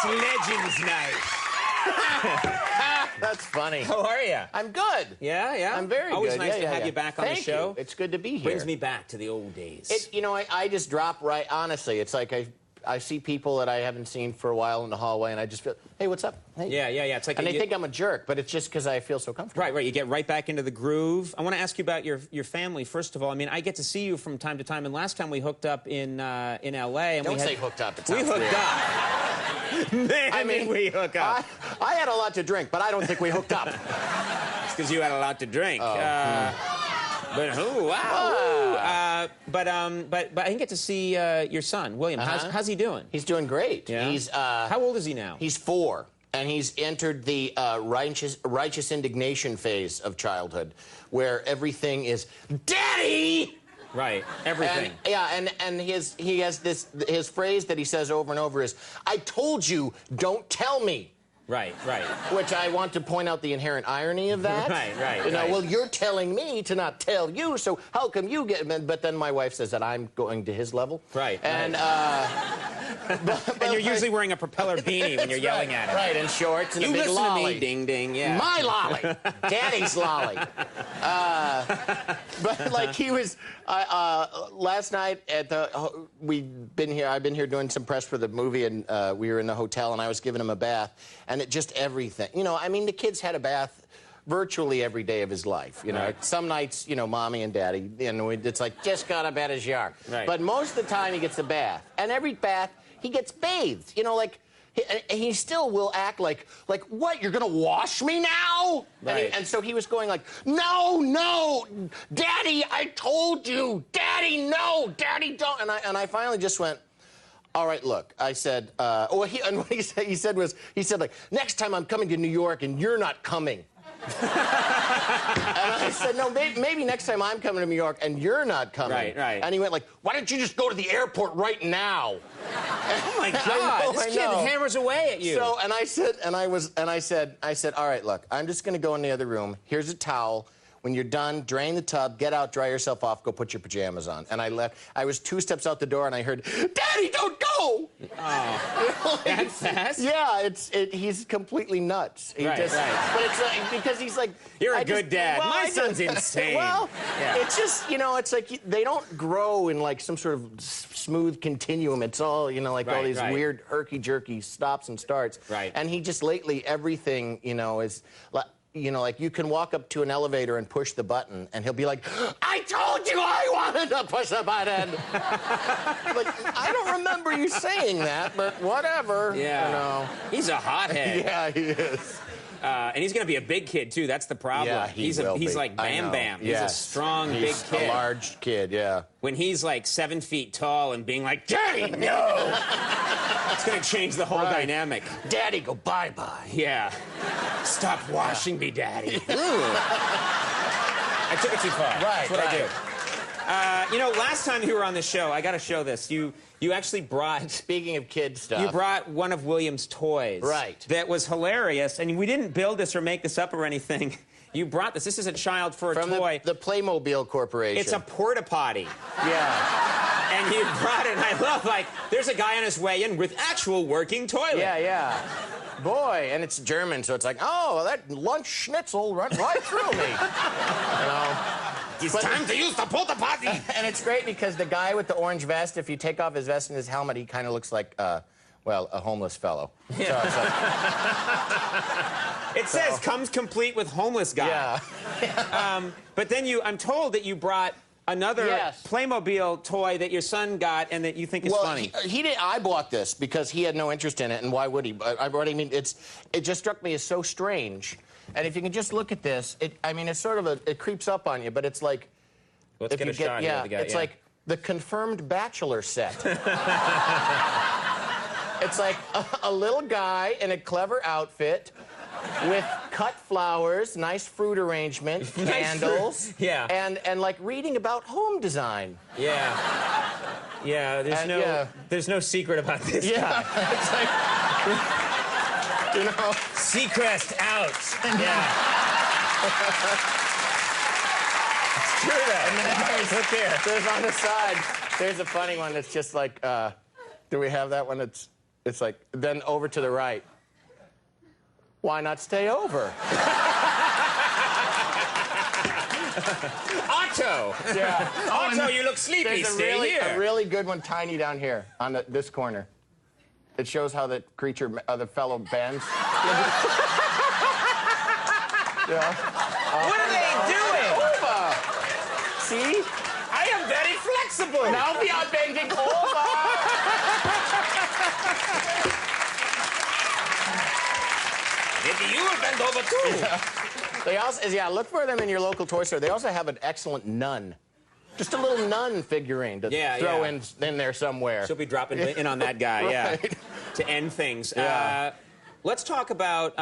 It's Legends Night. That's funny. How are you? I'm good. Yeah, yeah? I'm very Always good. nice yeah, to have you back on the show. You. It's good to be here. Brings me back to the old days. You know, I just drop right, honestly, it's like I see people that I haven't seen for a while in the hallway, and I just feel, hey, what's up? Hey. Yeah. It's like and they think I'm a jerk, but it's just because I feel so comfortable. Right. You get right back into the groove. I want to ask you about your family, first of all. I mean, I get to see you from time to time, and last time we hooked up in L.A. and Don't say hooked up. It we sounds hooked weird. up. Man, I mean, we hook up. I had a lot to drink, but I don't think we hooked up. It's because you had a lot to drink. But who? Wow. But I didn't get to see your son, William. How's he doing? He's doing great. Yeah? He's how old is he now? He's 4, and he's entered the righteous indignation phase of childhood, where everything is Daddy. Right, everything. And he has his phrase that he says over and over is, I told you, don't tell me. Right. Which I want to point out the inherent irony of that. Right. You know, well, you're telling me to not tell you, so how come you get... But then my wife says that I'm going to his level. Right. And, and you're usually wearing a propeller beanie when you're yelling at him. Right, and shorts and you a big listen lolly. to me, ding, ding, yeah. My lolly. Daddy's lolly. But, like, he was... last night at the... I've been here doing some press for the movie, and we were in the hotel, and I was giving him a bath, and it just everything. You know, I mean, the kid's had a bath virtually every day of his life. You know, right. Some nights, you know, mommy and daddy, and it's like, just got to bed as you are. Right. But most of the time, he gets a bath, and every bath, he gets bathed. You know, like... He still will act like what? You're gonna wash me now? Right. And so he was going like, no, Daddy, I told you, Daddy, no, Daddy, don't. And I finally just went, all right, look. I said, and what he said was like, next time I'm coming to New York and you're not coming. And I said, no, maybe next time I'm coming to New York and you're not coming. Right. And he went like, why don't you just go to the airport right now? Oh my God! This kid hammers away at you. So, I said, all right, look, I'm just gonna go in the other room. Here's a towel. When you're done, drain the tub, get out, dry yourself off, go put your pajamas on. And I left. I was 2 steps out the door, and I heard, Daddy, don't go! Oh, that fast? Yeah, he's completely nuts. Right. But it's like, because he's like... You're a good dad. Well, My son's insane. Well, yeah. It's just, you know, it's like they don't grow in like some sort of smooth continuum. It's all, you know, like all these weird herky-jerky stops and starts. Right. And he just lately, everything, you know, is... You know, like, you can walk up to an elevator and push the button, and he'll be like, I told you I wanted to push the button! Like, I don't remember you saying that, but whatever. Yeah. You know. He's a hothead. Yeah, he is. And he's going to be a big kid, too. That's the problem. Yeah, he's like Bam Bam. He's a strong, big kid. He's a large kid, yeah. When he's like 7 feet tall and being like, Daddy, no! It's going to change the whole dynamic. Daddy, go bye-bye. Yeah. Stop washing me, Daddy. I took it too far. That's what I do. You know, last time you were on the show, I got to show this. You actually brought... Speaking of kid stuff... You brought one of William's toys. Right. That was hilarious. And we didn't build this or make this up or anything. You brought this. This is a child for a toy. From the Playmobil Corporation. It's a porta potty. Yeah. And you brought it, and I love, like, there's a guy on his way in with actual working toilet. Yeah. Boy, and it's German, so it's like, oh, that lunch schnitzel went right through me. You know? It's time to use the porta potty. And it's great because the guy with the orange vest, if you take off his vest and his helmet, he kind of looks like, well, a homeless fellow. Yeah. So it's like, it says, comes complete with homeless guy. Yeah. But then I'm told that you brought another Playmobil toy that your son got and that you think is funny. He did. I bought this because he had no interest in it, and why would he? It just struck me as so strange. And if you can just look at this, it's sort of it creeps up on you, but it's like... Let's get a shot here of the guy. It's like the confirmed bachelor set. It's like a little guy in a clever outfit with cut flowers, nice fruit arrangement, candles, and like reading about home design. Yeah. There's no secret about this guy. It's like, you know, Seacrest out. Yeah. It's true though. And then look here. There's on the side. There's a funny one that's just like. Do we have that one? It's. it's like, then over to the right. Why not stay over? Otto! Yeah. Otto, you look sleepy. Stay here. A really good one, tiny down here on this corner. It shows how the creature, the fellow bends. Yeah. What are they doing? Over. See? I am very flexible. Now we are bending over. Maybe you will bend over too. Yeah. They also, look for them in your local toy store. They also have an excellent nun. Just a little nun figurine to throw in there somewhere. She'll be dropping in on that guy, Right. to end things. Yeah. Let's talk about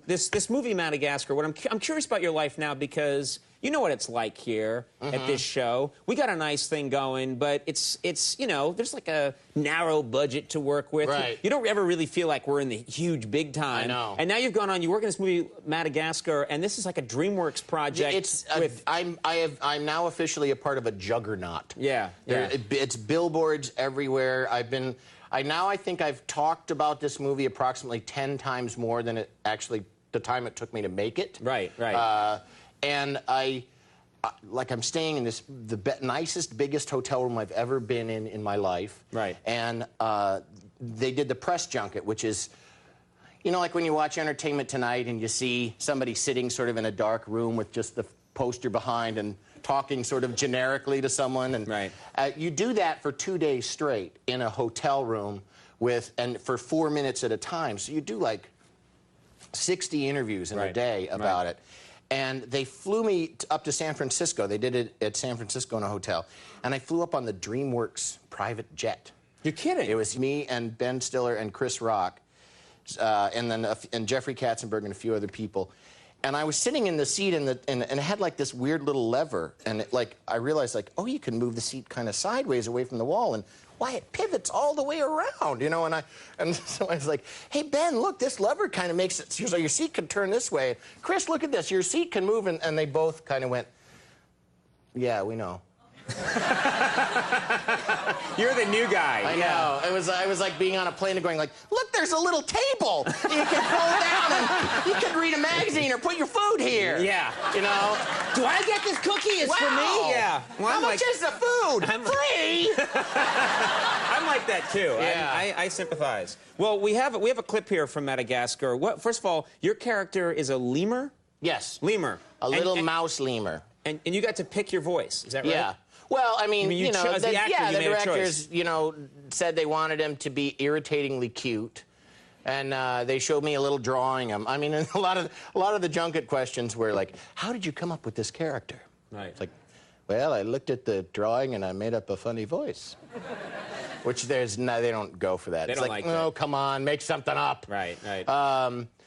this movie, Madagascar. What I'm curious about your life now, because you know what it's like here at this show. We got a nice thing going, but it's you know, there's like a narrow budget to work with. Right. You don't ever really feel like we're in the huge big time. I know. And now you've gone on. You work in this movie, Madagascar, and this is like a DreamWorks project. I'm now officially a part of a juggernaut. Yeah. It's billboards everywhere. I think I've talked about this movie approximately 10 times more than it actually the time it took me to make it. Right. And I'm staying in the nicest, biggest hotel room I've ever been in my life. Right. And they did the press junket, which is, you know, like when you watch Entertainment Tonight and you see somebody sitting sort of in a dark room with just the poster behind and talking sort of generically to someone. And you do that for 2 days straight in a hotel room and for 4 minutes at a time. So you do like 60 interviews in a day about it. And they flew me up to San Francisco. They did it at San Francisco in a hotel. And I flew up on the DreamWorks private jet. You're kidding. It was me and Ben Stiller and Chris Rock, and Jeffrey Katzenberg and a few other people. And I was sitting in the seat, and it had like this weird little lever, and I realized like, oh, you can move the seat kind of sideways away from the wall, and why it pivots all the way around, you know? And so I was like, hey Ben, look, this lever kind of makes it so your seat can turn this way. Chris, look at this, your seat can move, and they both kind of went, yeah, we know. You're the new guy. I know. I was like being on a plane and going like, look, there's a little table. You can pull down and you can read a magazine or put your food here. Yeah. You know? Do I get this cookie? It's for me? Yeah. Well, how much is the food? Free! I'm like that too. Yeah. I sympathize. Well, we have a clip here from Madagascar. First of all, your character is a lemur? Yes. Lemur. A little mouse lemur. And you got to pick your voice, is that right? Yeah. Well, I mean you know, the directors, you know, said they wanted him to be irritatingly cute, and they showed me a little drawing him. I mean, a lot of the junket questions were like, "How did you come up with this character?" Right. It's like, well, I looked at the drawing and I made up a funny voice. Which they don't go for that. They it's don't like, that. oh, come on, make something up. Right.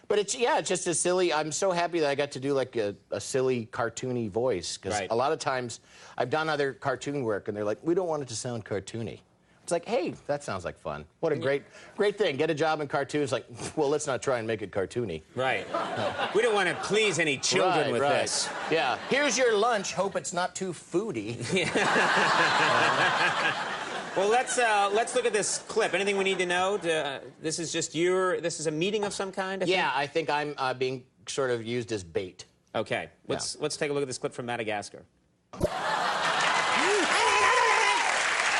But it's just a silly. I'm so happy that I got to do like a silly cartoony voice, because a lot of times I've done other cartoon work and they're like, we don't want it to sound cartoony. It's like, hey, that sounds like fun. What a great thing. Get a job in cartoons. Like, well, let's not try and make it cartoony. Right. We don't want to please any children with this. Yeah. Here's your lunch. Hope it's not too foody. Well, let's look at this clip. Anything we need to know? This is just this is a meeting of some kind, I think? Yeah, I think I'm being sort of used as bait. Okay. Let's take a look at this clip from Madagascar.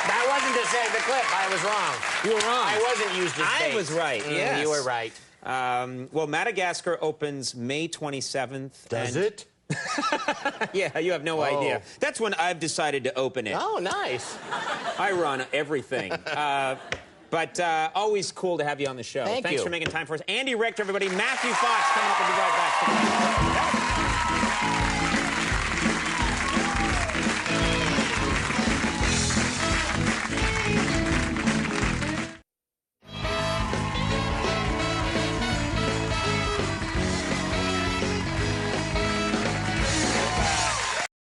That wasn't to say the clip. I was wrong. You were wrong. I wasn't used as bait. I was right, yes. You were right. Well, Madagascar opens May 27th. Does it? Yeah, you have no idea. That's when I've decided to open it. Oh, nice. I run everything. But always cool to have you on the show. Thanks for making time for us. Andy Richter, everybody. Matthew Fox coming up. We'll be right back.